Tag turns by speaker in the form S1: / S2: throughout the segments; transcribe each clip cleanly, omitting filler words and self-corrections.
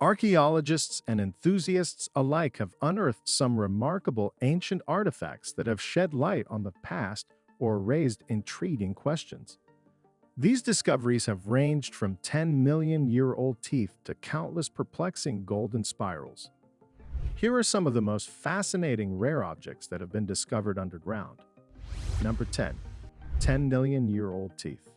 S1: Archaeologists and enthusiasts alike have unearthed some remarkable ancient artifacts that have shed light on the past or raised intriguing questions. These discoveries have ranged from 10 million-year-old teeth to countless perplexing golden spirals. Here are some of the most fascinating rare objects that have been discovered underground. Number 10. 10 million-year-old teeth.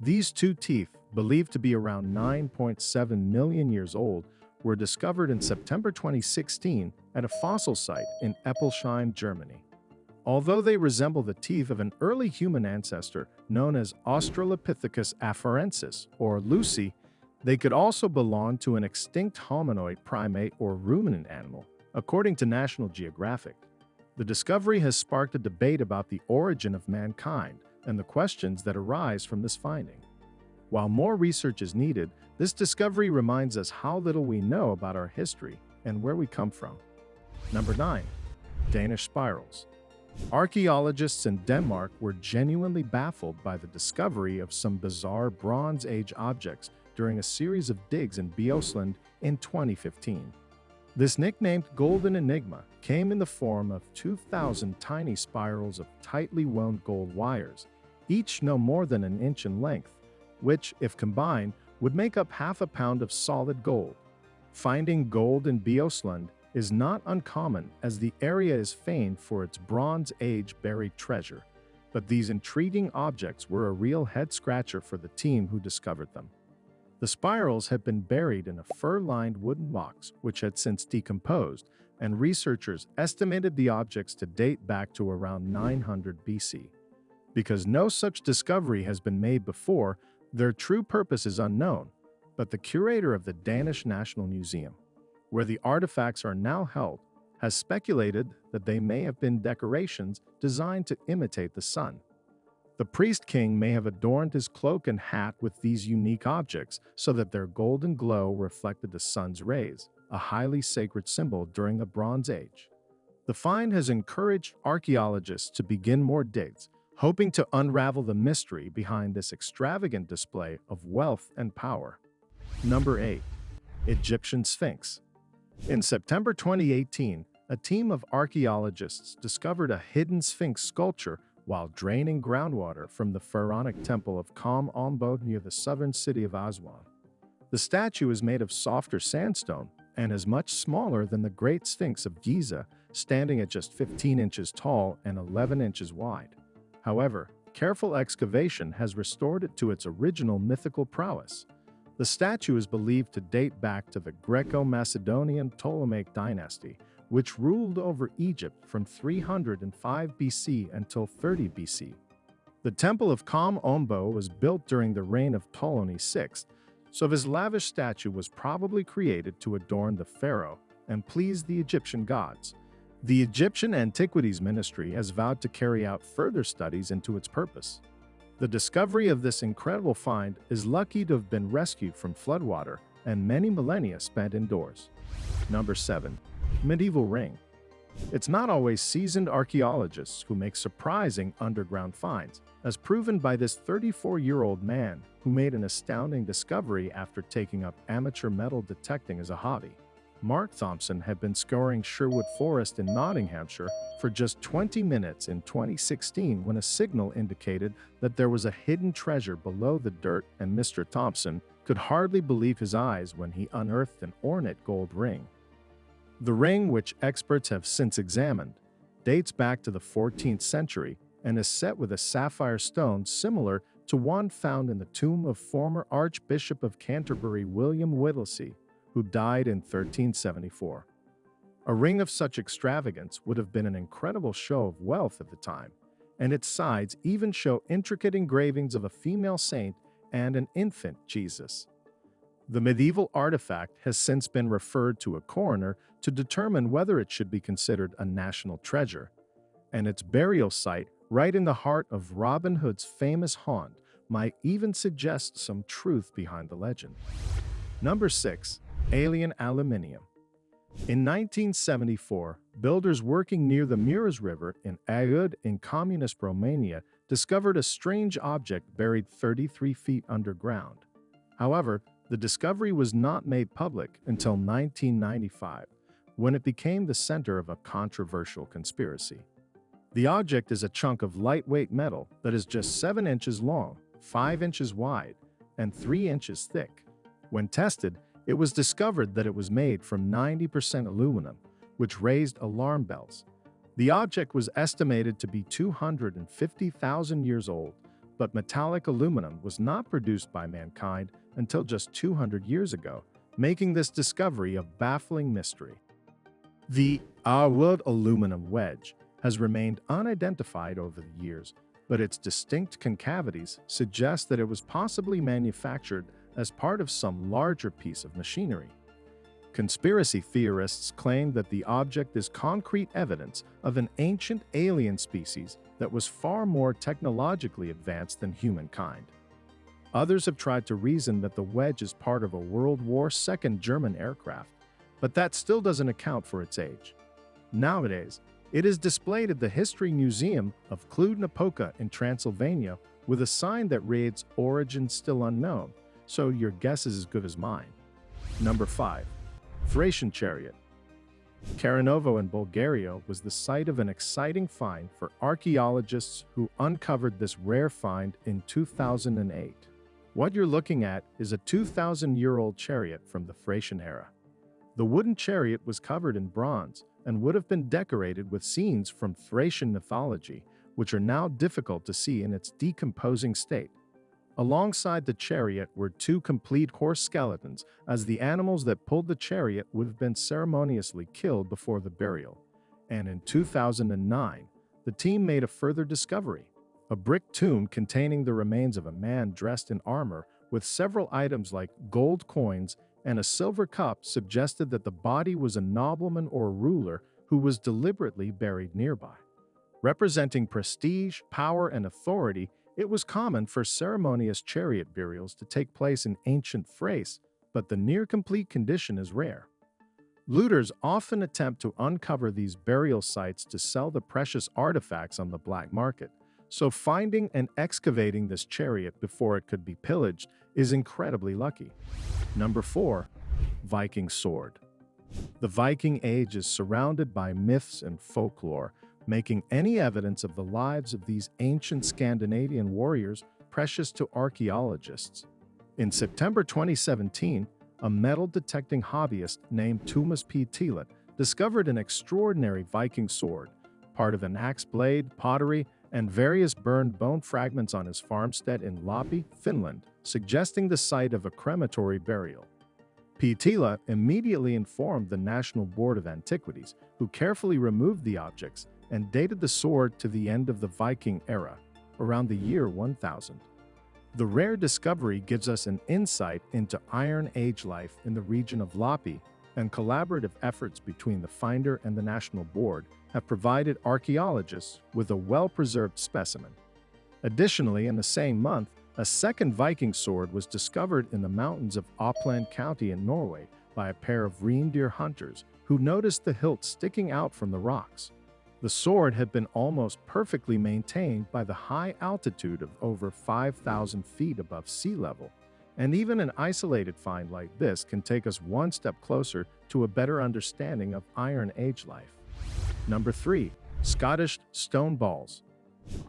S1: These two teeth, believed to be around 9.7 million years old, were discovered in September 2016 at a fossil site in Eppelsheim, Germany. Although they resemble the teeth of an early human ancestor known as Australopithecus afarensis, or Lucy, they could also belong to an extinct hominoid primate or ruminant animal, according to National Geographic. The discovery has sparked a debate about the origin of mankind and the questions that arise from this finding. While more research is needed, this discovery reminds us how little we know about our history and where we come from. Number 9. Danish Spirals. Archaeologists in Denmark were genuinely baffled by the discovery of some bizarre Bronze Age objects during a series of digs in Beosland in 2015. This nicknamed Golden Enigma came in the form of 2,000 tiny spirals of tightly wound gold wires, each no more than an inch in length, which, if combined, would make up half a pound of solid gold. Finding gold in Beosland is not uncommon, as the area is famed for its Bronze Age buried treasure, but these intriguing objects were a real head-scratcher for the team who discovered them. The spirals had been buried in a fur-lined wooden box which had since decomposed, and researchers estimated the objects to date back to around 900 BC. Because no such discovery has been made before, their true purpose is unknown, but the curator of the Danish National Museum, where the artifacts are now held, has speculated that they may have been decorations designed to imitate the sun. The priest king may have adorned his cloak and hat with these unique objects so that their golden glow reflected the sun's rays, a highly sacred symbol during the Bronze Age. The find has encouraged archaeologists to begin more digs, hoping to unravel the mystery behind this extravagant display of wealth and power. Number 8. Egyptian Sphinx. In September 2018, a team of archaeologists discovered a hidden Sphinx sculpture while draining groundwater from the pharaonic temple of Kom Ombo near the southern city of Aswan. The statue is made of softer sandstone and is much smaller than the Great Sphinx of Giza, standing at just 15 inches tall and 11 inches wide. However, careful excavation has restored it to its original mythical prowess. The statue is believed to date back to the Greco-Macedonian Ptolemaic dynasty, which ruled over Egypt from 305 BC until 30 BC. The Temple of Kom Ombo was built during the reign of Ptolemy VI, so this lavish statue was probably created to adorn the pharaoh and please the Egyptian gods. The Egyptian Antiquities Ministry has vowed to carry out further studies into its purpose. The discovery of this incredible find is lucky to have been rescued from floodwater and many millennia spent indoors. Number 7. Medieval Ring. It's not always seasoned archaeologists who make surprising underground finds, as proven by this 34-year-old man who made an astounding discovery after taking up amateur metal detecting as a hobby. Mark Thompson had been scouring Sherwood Forest in Nottinghamshire for just 20 minutes in 2016 when a signal indicated that there was a hidden treasure below the dirt, and Mr. Thompson could hardly believe his eyes when he unearthed an ornate gold ring. The ring, which experts have since examined, dates back to the 14th century and is set with a sapphire stone similar to one found in the tomb of former Archbishop of Canterbury William Whittlesey, who died in 1374. A ring of such extravagance would have been an incredible show of wealth at the time, and its sides even show intricate engravings of a female saint and an infant Jesus. The medieval artifact has since been referred to a coroner to determine whether it should be considered a national treasure, and its burial site, right in the heart of Robin Hood's famous haunt, might even suggest some truth behind the legend. Number 6. Alien Aluminium. In 1974, builders working near the Mureș River in Aiud in communist Romania discovered a strange object buried 33 feet underground. However, The discovery was not made public until 1995, when it became the center of a controversial conspiracy. The object is a chunk of lightweight metal that is just 7 inches long, 5 inches wide, and 3 inches thick. When tested, it was discovered that it was made from 90% aluminum, which raised alarm bells. The object was estimated to be 250,000 years old, but metallic aluminum was not produced by mankind until just 200 years ago, making this discovery a baffling mystery. The unearthed aluminum wedge has remained unidentified over the years, but its distinct concavities suggest that it was possibly manufactured as part of some larger piece of machinery. Conspiracy theorists claim that the object is concrete evidence of an ancient alien species that was far more technologically advanced than humankind. Others have tried to reason that the wedge is part of a World War II German aircraft, but that still doesn't account for its age. Nowadays, it is displayed at the History Museum of Cluj-Napoca in Transylvania with a sign that reads "Origin Still Unknown," so your guess is as good as mine. Number 5. Thracian Chariot. Karanovo in Bulgaria was the site of an exciting find for archaeologists who uncovered this rare find in 2008. What you're looking at is a 2,000-year-old chariot from the Thracian era. The wooden chariot was covered in bronze and would have been decorated with scenes from Thracian mythology, which are now difficult to see in its decomposing state. Alongside the chariot were 2 complete horse skeletons, as the animals that pulled the chariot would have been ceremoniously killed before the burial. And in 2009, the team made a further discovery: a brick tomb containing the remains of a man dressed in armor with several items like gold coins and a silver cup suggested that the body was a nobleman or ruler who was deliberately buried nearby. Representing prestige, power, and authority, it was common for ceremonious chariot burials to take place in ancient Thrace, but the near-complete condition is rare. Looters often attempt to uncover these burial sites to sell the precious artifacts on the black market, so finding and excavating this chariot before it could be pillaged is incredibly lucky. Number 4. Viking Sword. The Viking Age is surrounded by myths and folklore, making any evidence of the lives of these ancient Scandinavian warriors precious to archaeologists. In September 2017, a metal-detecting hobbyist named Thomas P. Thiele discovered an extraordinary Viking sword, part of an axe blade, pottery, and various burned bone fragments on his farmstead in Lappi, Finland, suggesting the site of a crematory burial. P. Thiele immediately informed the National Board of Antiquities, who carefully removed the objects and dated the sword to the end of the Viking era, around the year 1000. The rare discovery gives us an insight into Iron Age life in the region of Lappi, and collaborative efforts between the finder and the National Board have provided archaeologists with a well-preserved specimen. Additionally, in the same month, a second Viking sword was discovered in the mountains of Oppland County in Norway by a pair of reindeer hunters who noticed the hilt sticking out from the rocks. The sword had been almost perfectly maintained by the high altitude of over 5,000 feet above sea level, and even an isolated find like this can take us one step closer to a better understanding of Iron Age life. Number 3. Scottish stone balls.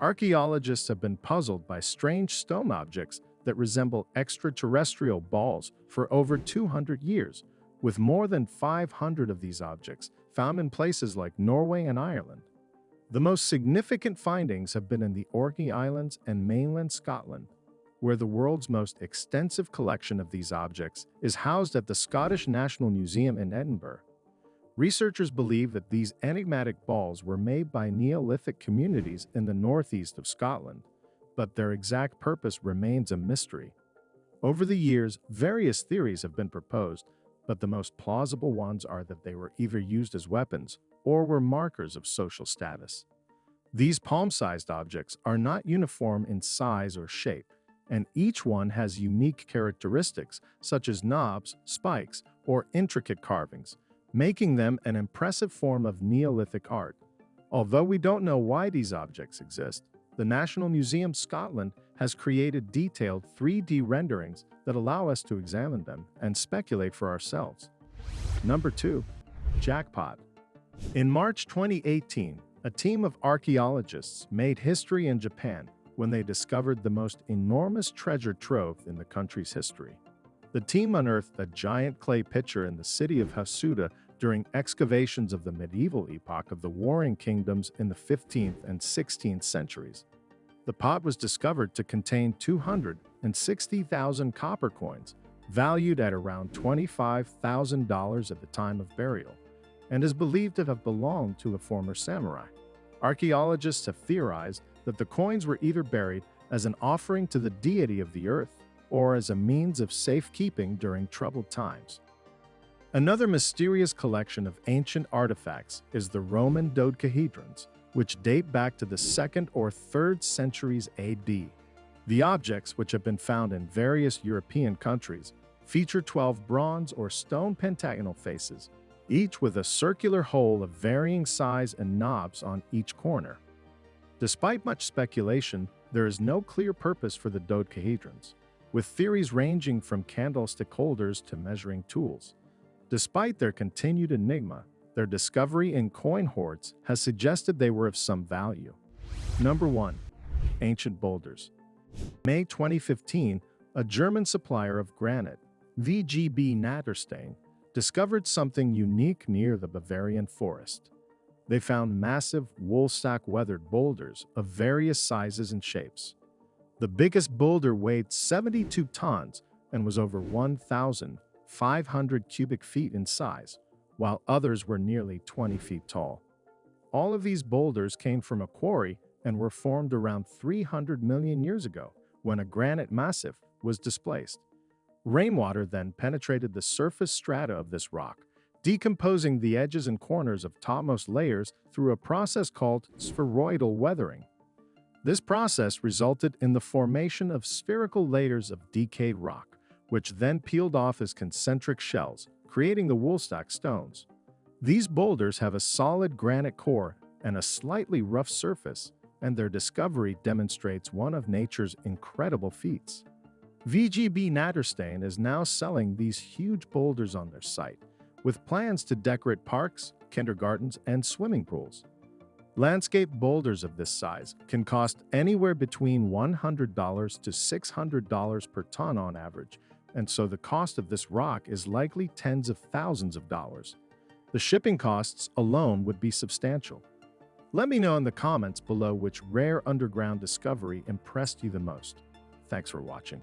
S1: Archaeologists have been puzzled by strange stone objects that resemble extraterrestrial balls for over 200 years, with more than 500 of these objects found in places like Norway and Ireland. The most significant findings have been in the Orkney Islands and mainland Scotland, where the world's most extensive collection of these objects is housed at the Scottish National Museum in Edinburgh. Researchers believe that these enigmatic balls were made by Neolithic communities in the northeast of Scotland, but their exact purpose remains a mystery. Over the years, various theories have been proposed, but the most plausible ones are that they were either used as weapons or were markers of social status. These palm-sized objects are not uniform in size or shape, and each one has unique characteristics such as knobs, spikes, or intricate carvings, making them an impressive form of Neolithic art. Although we don't know why these objects exist, the National Museum Scotland has created detailed 3D renderings that allow us to examine them and speculate for ourselves. Number 2. Jackpot. In March 2018, a team of archaeologists made history in Japan when they discovered the most enormous treasure trove in the country's history. The team unearthed a giant clay pitcher in the city of Hasuda during excavations of the medieval epoch of the Warring Kingdoms in the 15th and 16th centuries. The pot was discovered to contain 260,000 copper coins, valued at around $25,000 at the time of burial, and is believed to have belonged to a former samurai. Archaeologists have theorized that the coins were either buried as an offering to the deity of the earth or as a means of safekeeping during troubled times. Another mysterious collection of ancient artifacts is the Roman dodecahedrons, which date back to the 2nd or 3rd centuries AD. The objects, which have been found in various European countries, feature 12 bronze or stone pentagonal faces, each with a circular hole of varying size and knobs on each corner. Despite much speculation, there is no clear purpose for the dodecahedrons, with theories ranging from candlestick holders to measuring tools. Despite their continued enigma, their discovery in coin hoards has suggested they were of some value. Number 1. Ancient boulders. May 2015, a German supplier of granite, VGB Natterstein, discovered something unique near the Bavarian forest. They found massive woolsack-weathered boulders of various sizes and shapes. The biggest boulder weighed 72 tons and was over 1,500 cubic feet in size, while others were nearly 20 feet tall. All of these boulders came from a quarry and were formed around 300 million years ago when a granite massif was displaced. Rainwater then penetrated the surface strata of this rock, decomposing the edges and corners of topmost layers through a process called spheroidal weathering. This process resulted in the formation of spherical layers of decayed rock, which then peeled off as concentric shells, creating the woolsack stones. These boulders have a solid granite core and a slightly rough surface, and their discovery demonstrates one of nature's incredible feats. VGB Natterstein is now selling these huge boulders on their site, with plans to decorate parks, kindergartens, and swimming pools. Landscape boulders of this size can cost anywhere between $100 to $600 per ton on average, and so the cost of this rock is likely tens of thousands of dollars. The shipping costs alone would be substantial. Let me know in the comments below which rare underground discovery impressed you the most. Thanks for watching.